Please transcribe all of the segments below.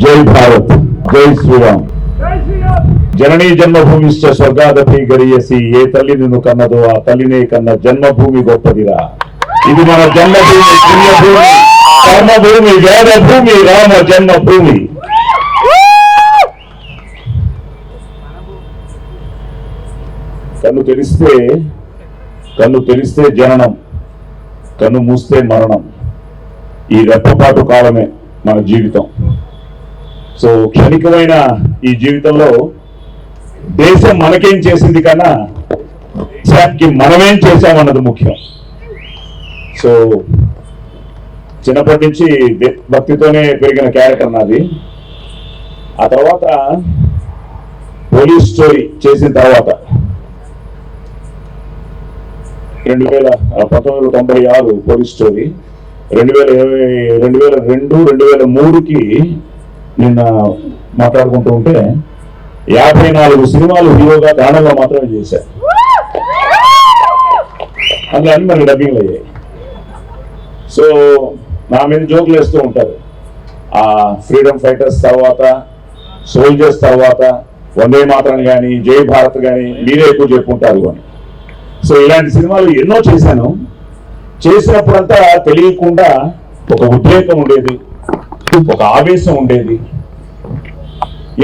జై భారత్, జై శ్రీరామ్. జననీ జన్మభూమిశ్చ స్వర్గాదపి గరియసి, ఏ తల్లి నిన్ను కన్నదో ఆ తల్లినే కన్న జన్మభూమి గొప్పదిరా. ఇది మన జన్మభూమి, పుణ్యభూమి, కర్మభూమి, వేదభూమి, రామ జన్మభూమి. కన్ను తెరిస్తే జననం, కన్ను మూస్తే మరణం. ఈ రెప్పపాటు కాలమే మన జీవితం. సో క్షణికమైన ఈ జీవితంలో దేశం మనకేం చేసింది కన్నా దేశానికి మనమేం చేశామన్నది ముఖ్యం. సో చిన్నప్పటి నుంచి భక్తితోనే పెరిగిన క్యారెక్టర్ నాది. ఆ తర్వాత పోలీస్ స్టోరీ చేసిన తర్వాత 1996 పోలీస్ స్టోరీ, 2002-2003కి నిన్న మాట్లాడుకుంటూ ఉంటే 54 సినిమాలు హీరోగా కన్నడలో మాత్రమే చేశారు. అందులో అన్ని మనకి డబ్బింగ్లు అయ్యాయి. సో నా మీద జోకులు వేస్తూ ఉంటారు. ఆ ఫ్రీడమ్ ఫైటర్స్ తర్వాత, సోల్జర్స్ తర్వాత వందే మాతరం కానీ, జై భారత్ కానీ మీరే ఎక్కువ చెప్పుకుంటారు అని. సో ఇలాంటి సినిమాలు ఎన్నో చేశాను. చేసినప్పుడంతా తెలియకుండా ఒక ఉద్రేకం ఉండేది, ఒక ఆవేశం ఉండేది.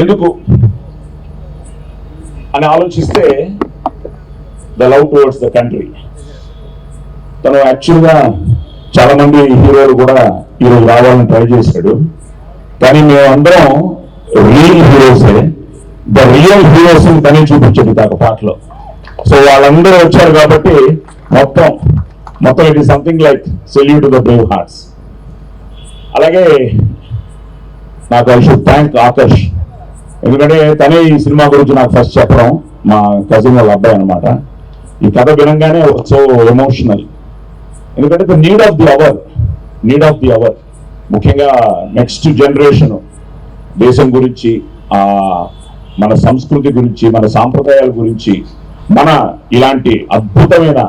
ఎందుకు అని ఆలోచిస్తే the love towards the country. తను యాక్చువల్గా చాలా మంది హీరోలు కూడా ఈరోజు రావాలని ట్రై చేశాడు. కానీ మేమందరం రియల్ హీరోసే. ద రియల్ హీరోస్ తనే చూపించాడు దాకా పాటలో. సో వాళ్ళందరూ వచ్చారు కాబట్టి మొత్తం it is something like salute to the Brave hearts. అలాగే నాకు ఐ షుడ్ థ్యాంక్ ఆకర్ష్. ఎందుకంటే తనే ఈ సినిమా గురించి నాకు ఫస్ట్ చెప్పడం, మా కజిన్ వాళ్ళ అబ్బాయి అనమాట. ఈ కథ వినంగానే సో ఎమోషనల్. ఎందుకంటే the need of the hour ముఖ్యంగా నెక్స్ట్ జనరేషన్ దేశం గురించి, మన సంస్కృతి గురించి, మన సాంప్రదాయాల గురించి, మన ఇలాంటి అద్భుతమైన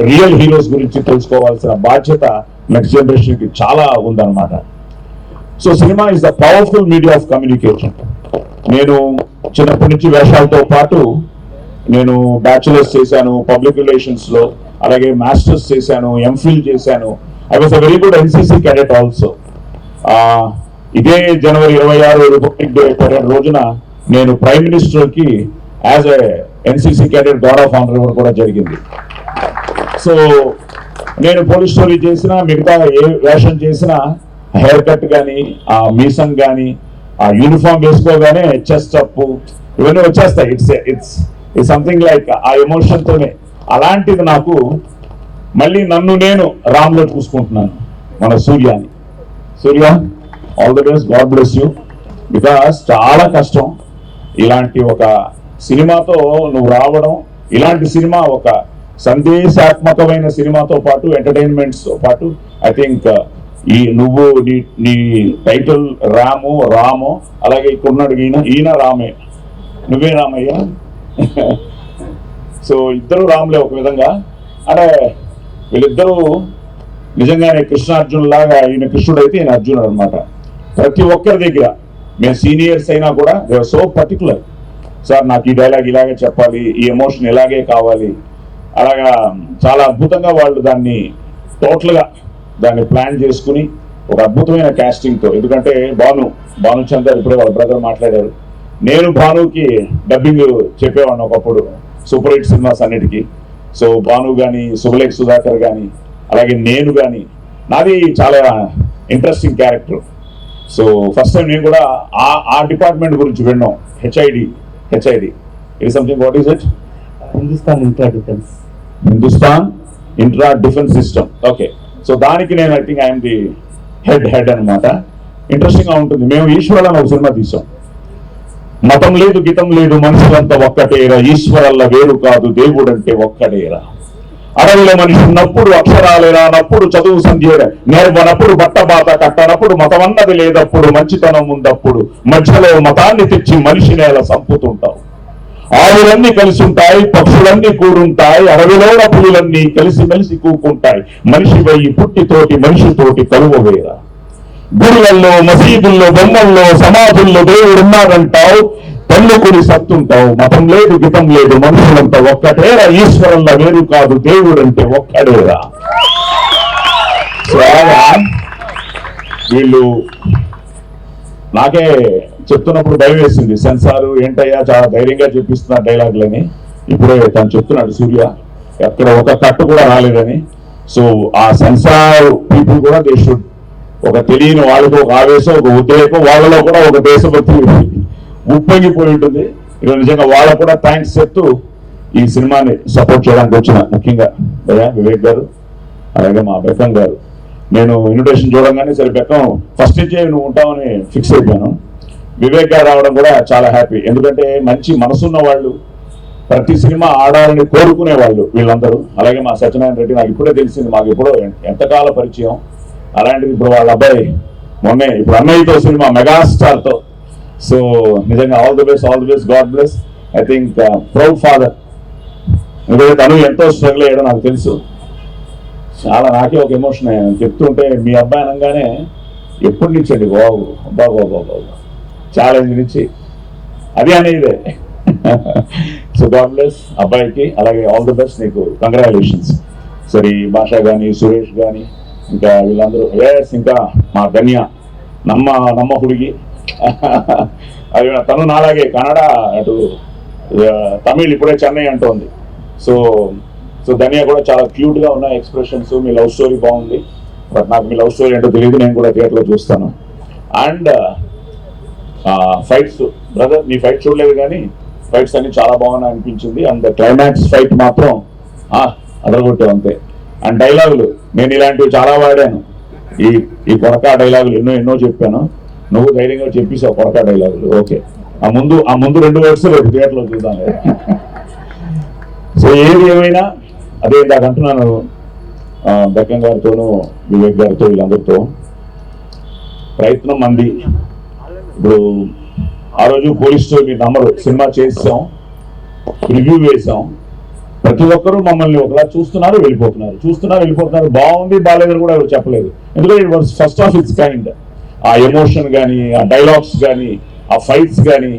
రియల్ హీరోస్ గురించి తెలుసుకోవాల్సిన బాధ్యత నెక్స్ట్ జనరేషన్కి చాలా ఉందన్నమాట. So cinema is the powerful media of communication. నేను చిన్నప్పటి నుంచి వేషాలతో పాటు నేను బ్యాచులర్స్ చేశాను పబ్లిక్ రిలేషన్స్లో, అలాగే మాస్టర్స్ చేశాను, ఎంఫిల్ చేశాను. I was a very good NCC cadet also. ఇదే జనవరి 26 రిపబ్లిక్ డే పరేడ్ రోజున నేను ప్రైమ్ మినిస్టర్కి as a NCC cadet guard of honour కూడా జరిగింది. సో నేను పోలీస్ స్టోరీ చేసినా, మిగతా ఏ వేషం చేసినా, హెయిర్ కట్ కానీ, ఆ మీసం కానీ, ఆ యూనిఫామ్ వేసుకోగానే చెస్ట్ అప్ ఇవన్నీ వచ్చేస్తాయి. ఇట్స్ సంథింగ్ లైక్ ఆ ఎమోషన్తోనే. అలాంటిది నాకు మళ్ళీ నన్ను నేను రామ్లో చూసుకుంటున్నాను, మన Surya, all the best, God bless you. Because చాలా కష్టం ఇలాంటి ఒక సినిమాతో నువ్వు రావడం. ఇలాంటి సినిమా ఒక సందేశాత్మకమైన సినిమాతో పాటు, ఎంటర్టైన్మెంట్స్తో పాటు, ఐ థింక్ నువ్వు నీ టైటిల్ రాము, అలాగే ఇక్కడున్నాడు ఈయన రామే, నువ్వే రామయ్య. సో ఇద్దరు రాములే ఒక విధంగా. అంటే వీళ్ళిద్దరూ నిజంగానే కృష్ణార్జునులాగా, ఈయన కృష్ణుడు అయితే ఈయన అర్జునుడు అనమాట. ప్రతి ఒక్కరి దగ్గర మేము సీనియర్స్ అయినా కూడా they are so particular. Sir నాకు ఈ డైలాగ్ ఇలాగే చెప్పాలి, ఈ ఎమోషన్ ఇలాగే కావాలి, అలాగా చాలా అద్భుతంగా వాళ్ళు దాన్ని టోటల్గా దాన్ని ప్లాన్ చేసుకుని ఒక అద్భుతమైన క్యాస్టింగ్తో. ఎందుకంటే భానుచందర్ ఇప్పుడే వాళ్ళ బ్రదర్ మాట్లాడారు. నేను భానుకి డబ్బింగ్ చెప్పేవాడిని ఒకప్పుడు సూపర్ హిట్ సినిమాస్ అన్నిటికీ. సో భాను కానీ, శుభలేఖ సుధాకర్ కానీ, అలాగే నేను కానీ, నాది చాలా interesting character. So first time నేను కూడా ఆ డిపార్ట్మెంట్ గురించి విన్నాం. HID it something, what is it? Hindustan intra defence system. Okay, so దానికి నేను I think I'm the head అనమాట. ఇంట్రెస్టింగ్గా ఉంటుంది. మేము ఈశ్వరన్ ఒక సినిమా తీసాం. మతం లేదు, గీతం లేదు, మనుషులంతా ఒక్కటేరా, ఈశ్వరల్ల వేరు కాదు, దేవుడంటే ఒక్కడేరా. అడవిలో మనిషి ఉన్నప్పుడు అక్షరాలేరా నప్పుడు, చదువు సంధ్యేర నేర్వనప్పుడు, బట్టబాత కట్టనప్పుడు, మతమన్నది లేదప్పుడు, మంచితనం ఉందప్పుడు, మధ్యలో మతాన్ని తెచ్చి మనిషి నేల సంపుతుంటావు. ఆవులన్నీ కలిసి ఉంటాయి, పక్షులన్నీ కూడుంటాయి, అడవిలోన పులులన్నీ కలిసి మెలిసి కూకుంటాయి, మనిషి వయ్యి పుట్టితోటి మనిషితోటి కలువ వేరా. గుడిలలో, మసీదుల్లో, బొమ్మల్లో, సమాధుల్లో దేవుడు ఉన్నాడంటావు, తల్లుకుని సత్తుంటావు. మతం లేదు, గితం లేదు, మనుషులంతా ఒక్కటేరా, ఈశ్వరంలో వేరు కాదు, దేవుడు అంటే ఒక్కడేరా. వీళ్ళు నాకే చెప్తున్నప్పుడు భయం వేసింది. సెన్సారు ఏంటయ్యా చాలా ధైర్యంగా చెప్పిస్తున్నారు డైలాగులని. ఇప్పుడే తను చెప్తున్నాడు సూర్య, ఎక్కడ ఒక కట్టు కూడా రాలేదని. సో ఆ సెన్సార్ పీపుల్ కూడా దే షుడ్, ఒక తెలియని వాళ్ళతో ఒక ఆవేశం, ఒక ఉద్రేకం, వాళ్ళలో కూడా ఒక దేశభక్తి ఉప్పొంగిపోయి ఉంటుంది. ఇక నిజంగా వాళ్ళకు కూడా థ్యాంక్స్ చెప్తూ ఈ సినిమాని సపోర్ట్ చేయడానికి వచ్చిన ముఖ్యంగా వివేక్ గారు, అలాగే మా బెక్కం గారు. నేను ఇన్విటేషన్ చూడంగానే సరే బెక్కం ఫస్ట్ నుంచే నువ్వు ఉంటామని ఫిక్స్ అయిపోయాను. వివేక్ గారు రావడం కూడా చాలా హ్యాపీ, ఎందుకంటే మంచి మనసున్న వాళ్ళు, ప్రతి సినిమా ఆడాలని కోరుకునే వాళ్ళు వీళ్ళందరూ. అలాగే మా సత్యనారాయణ రెడ్డి నాకు ఇప్పుడే తెలిసింది, మాకు ఎప్పుడో ఎంతకాల పరిచయం. అలాంటిది ఇప్పుడు వాళ్ళ అబ్బాయి మొన్నే ఇప్పుడు అన్నయ్యతో సినిమా మెగాస్టార్తో. సో నిజంగా all the best, all the best, God bless. I think proud father. ఎందుకంటే తను ఎంతో స్ట్రగుల్ అయ్యాడో నాకు తెలుసు. చాలా నాకే ఒక ఎమోషన్ అయ్యాను చెప్తుంటే. మీ అబ్బాయి అనగానే ఎప్పటి నుంచి అండి బాబు, బాబు ఛాలెంజ్ నుంచి అది అనేదే. సో గాడ్ బ్లెస్ అబ్బాయికి, అలాగే ఆల్ ది బెస్ట్, నీకు కంగ్రాచులేషన్స్. సరే భాష కానీ, సురేష్ కానీ, ఇంకా వీళ్ళందరూ, ఇంకా మా ధన్య నమ్మ హుడిగి, అది తను నాలాగే కన్నడ, అటు తమిళ్, ఇప్పుడే చెన్నై అంటోంది. సో ధన్య కూడా చాలా క్యూట్గా ఉన్నాయి ఎక్స్ప్రెషన్స్. మీ లవ్ స్టోరీ బాగుంది, బట్ నాకు మీ లవ్ స్టోరీ ఏంటో తెలియదు, నేను కూడా థియేటర్లో చూస్తాను. అండ్ ఫైట్స్, బ్రదర్ నీ ఫైట్ చూడలేదు కానీ ఫైట్స్ అన్ని చాలా బాగున్నాయి అనిపించింది. అండ్ క్లైమాక్స్ ఫైట్ మాత్రం అదరగొట్టావు అంతే. అండ్ డైలాగులు నేను ఇలాంటివి చాలా వాడాను. ఈ కొరకా డైలాగులు ఎన్నో చెప్పాను, నువ్వు ధైర్యంగా చెప్పేసావు కొరకా డైలాగులు. ఓకే, ఆ ముందు 2 వర్డ్స్ రేపు థియేటర్లో చూద్దాం. సో ఏది ఏమైనా అదే ఇందాక అంటున్నాను, బెక్కం గారితోనూ, వివేక్ గారితో, వీళ్ళందరితో ప్రయత్నం మంది. ఇప్పుడు ఆ రోజు పోలీసు మీరు నమ్మరు, సినిమా చేసాం, రివ్యూ వేసాం, ప్రతి ఒక్కరూ మమ్మల్ని ఒకలా చూస్తున్నారు వెళ్ళిపోతున్నారు. బాగుంది బాగాలేదని కూడా ఎవరు చెప్పలేదు. ఎందుకంటే it was first of it's kind. ఆ ఎమోషన్ కానీ, ఆ డైలాగ్స్ కానీ, ఆ ఫైట్స్ కానీ,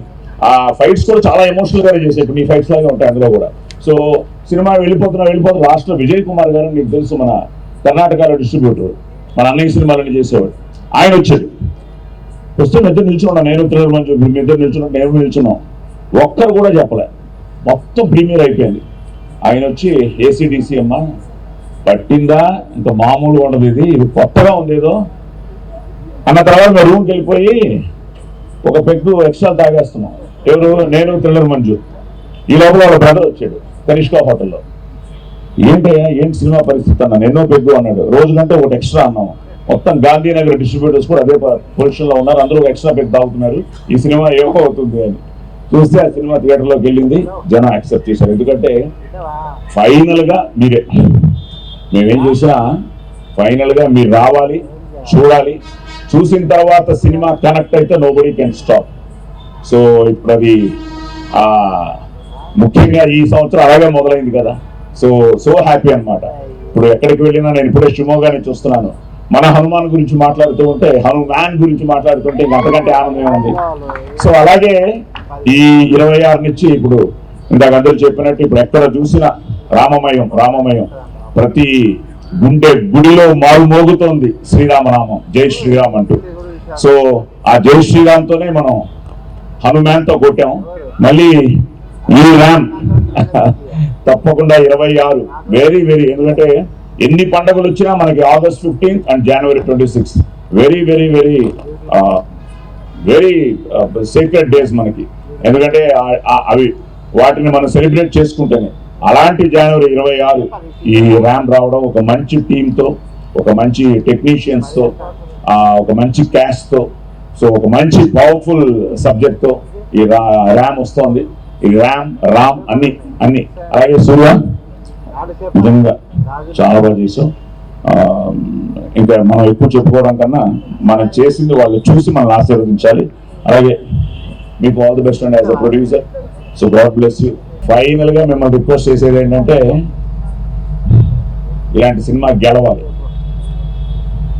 ఆ ఫైట్స్ కూడా చాలా ఎమోషనల్ గానే చేసాయి. ఇప్పుడు నీ ఫైట్స్ లాగా ఉంటాయి అందులో కూడా. సో సినిమా వెళ్ళిపోతున్నా లాస్ట్లో విజయ్ కుమార్ గారు, నీకు తెలుసు, మన కర్ణాటకలో డిస్ట్రిబ్యూటర్, మన అన్నయ్య సినిమాలని చేసేవాడు. ఆయన వచ్చాడు. వస్తే ఇద్దరు నిల్చున్నాం, నేను థ్రిల్లర్ మంచు, ఇద్దరు నిల్చున్నాం. ఒక్కరు కూడా చెప్పలే, మొత్తం ప్రీమియర్ అయిపోయింది. ఆయన వచ్చి ఏసీడీసీ అమ్మ పట్టిందా, ఇంకా మామూలుగా ఉండదు, ఇది కొత్తగా ఉంది ఏదో అన్న తర్వాత మేము రూమ్కి వెళ్ళిపోయి ఒక పెగ్గు ఎక్స్ట్రా తాగేస్తున్నాం. ఎవరు? నేను, థ్రిల్లర్ మంజు. ఈ లోపల వాళ్ళ బ్రదర్ వచ్చాడు కనిష్కా హోటల్లో. ఏంటి సినిమా పరిస్థితి అన్నాను. ఎన్నో పెగ్గు అన్నాడు. రోజు కంటే ఒకటి ఎక్స్ట్రా అన్నాము. మొత్తం గాంధీనగర్ డిస్ట్రిబ్యూటర్స్ కూడా అదే పొజిషన్లో ఉన్నారు, అందరూ ఎక్స్ట్రా పెగ్ తాగుతున్నారు. ఈ సినిమా ఏమో అవుతుంది అని చూస్తే ఆ సినిమా థియేటర్లోకి వెళ్ళింది, జనం యాక్సెప్ట్ చేశారు. ఎందుకంటే ఫైనల్గా మీరే, మేమేం చేసినా ఫైనల్గా మీరు రావాలి, చూడాలి. చూసిన తర్వాత సినిమా కనెక్ట్ అయితే నోబడీ కెన్ స్టాప్. సో ఇప్పుడు అది ముఖ్యంగా ఈ సంవత్సరం అలాగే మొదలైంది కదా. సో హ్యాపీ అన్నమాట. ఇప్పుడు ఎక్కడికి వెళ్ళినా, నేను ఇప్పుడే షిమోగానే చూస్తున్నాను, మన హనుమాన్ గురించి మాట్లాడుతూ ఉంటే, హనుమాన్ గురించి మాట్లాడుతుంటే ఇంక అంతకంటే ఆనందమే ఉంది. సో అలాగే ఈ 26 నుంచి ఇప్పుడు ఇందాక అందరూ చెప్పినట్టు ఇప్పుడు ఎక్కడ చూసినా రామమయం, ప్రతి గుడిలో మోగుతోంది శ్రీరామనామం, జై శ్రీరామ్ అంటూ. సో ఆ జై శ్రీరామ్తోనే మనం హనుమాన్తో కొట్టాం. మళ్ళీ ఈ ర్యామ్ తప్పకుండా 26 వెరీ ఎందుకంటే ఎన్ని పండుగలు వచ్చినా మనకి August 15th and January 26th very secret days మనకి. ఎందుకంటే అవి వాటిని మనం సెలబ్రేట్ చేసుకుంటేనే. అలాంటి January 26 ఈ ర్యామ్ రావడం, ఒక మంచి టీంతో, ఒక మంచి టెక్నీషియన్స్తో, ఒక మంచి క్యాష్తో, సో ఒక మంచి పవర్ఫుల్ సబ్జెక్ట్తో ఈ ర్యామ్ వస్తోంది. ఈ రామ్ అన్ని అలాగే సూర్య నిజంగా చాలా బాగా చేసాం. ఇంకా మనం ఎక్కువ చెప్పుకోవడం కన్నా మనం చేసింది వాళ్ళు చూసి మనల్ని ఆశీర్వదించాలి. అలాగే మీకు all the best and as a producer. So God bless you. ఫైనల్గా మిమ్మల్ని రిక్వెస్ట్ చేసేది ఏంటంటే, ఇలాంటి సినిమా గెలవాలి.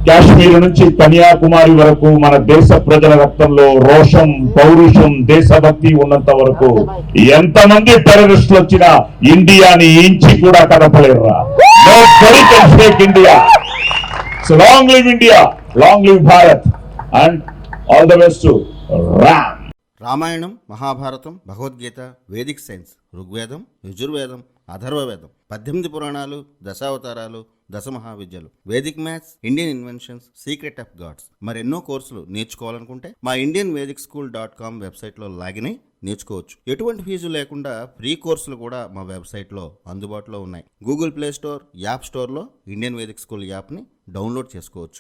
కాశ్మీర్ నుంచి కన్యాకుమారి వరకు మన దేశ ప్రజల రక్తంలో రోషం, పౌరుషం, దేశభక్తి ఉన్నంత వరకు ఎంతమంది టెర్రరిస్టులు వచ్చినా ఇండియాని ఇంచి కూడా కదపలేరురా. Nobody can shake India. So long live India, long live Bharat, and all the best to Ram. Ramayanam, Mahabharatam, Bhagavad Gita, Vedic science, Rigvedam, Yajurvedam, Atharvavedam, 18 పురాణాలు, దశావతారాలు, దశమహావిద్యలు, Vedic maths, Indian inventions, secret of gods, మరెన్నో కోర్సులు నేర్చుకోవాలనుకుంటే మా indianvedicSchool.com వెబ్సైట్లో లాగిన్ అయి నేర్చుకోవచ్చు. ఎటువంటి ఫీజు లేకుండా ఫ్రీ కోర్సులు కూడా మా వెబ్సైట్లో అందుబాటులో ఉన్నాయి. గూగుల్ ప్లే స్టోర్, యాప్ స్టోర్లో ఇండియన్ వేదిక్ స్కూల్ యాప్ని డౌన్లోడ్ చేసుకోవచ్చు.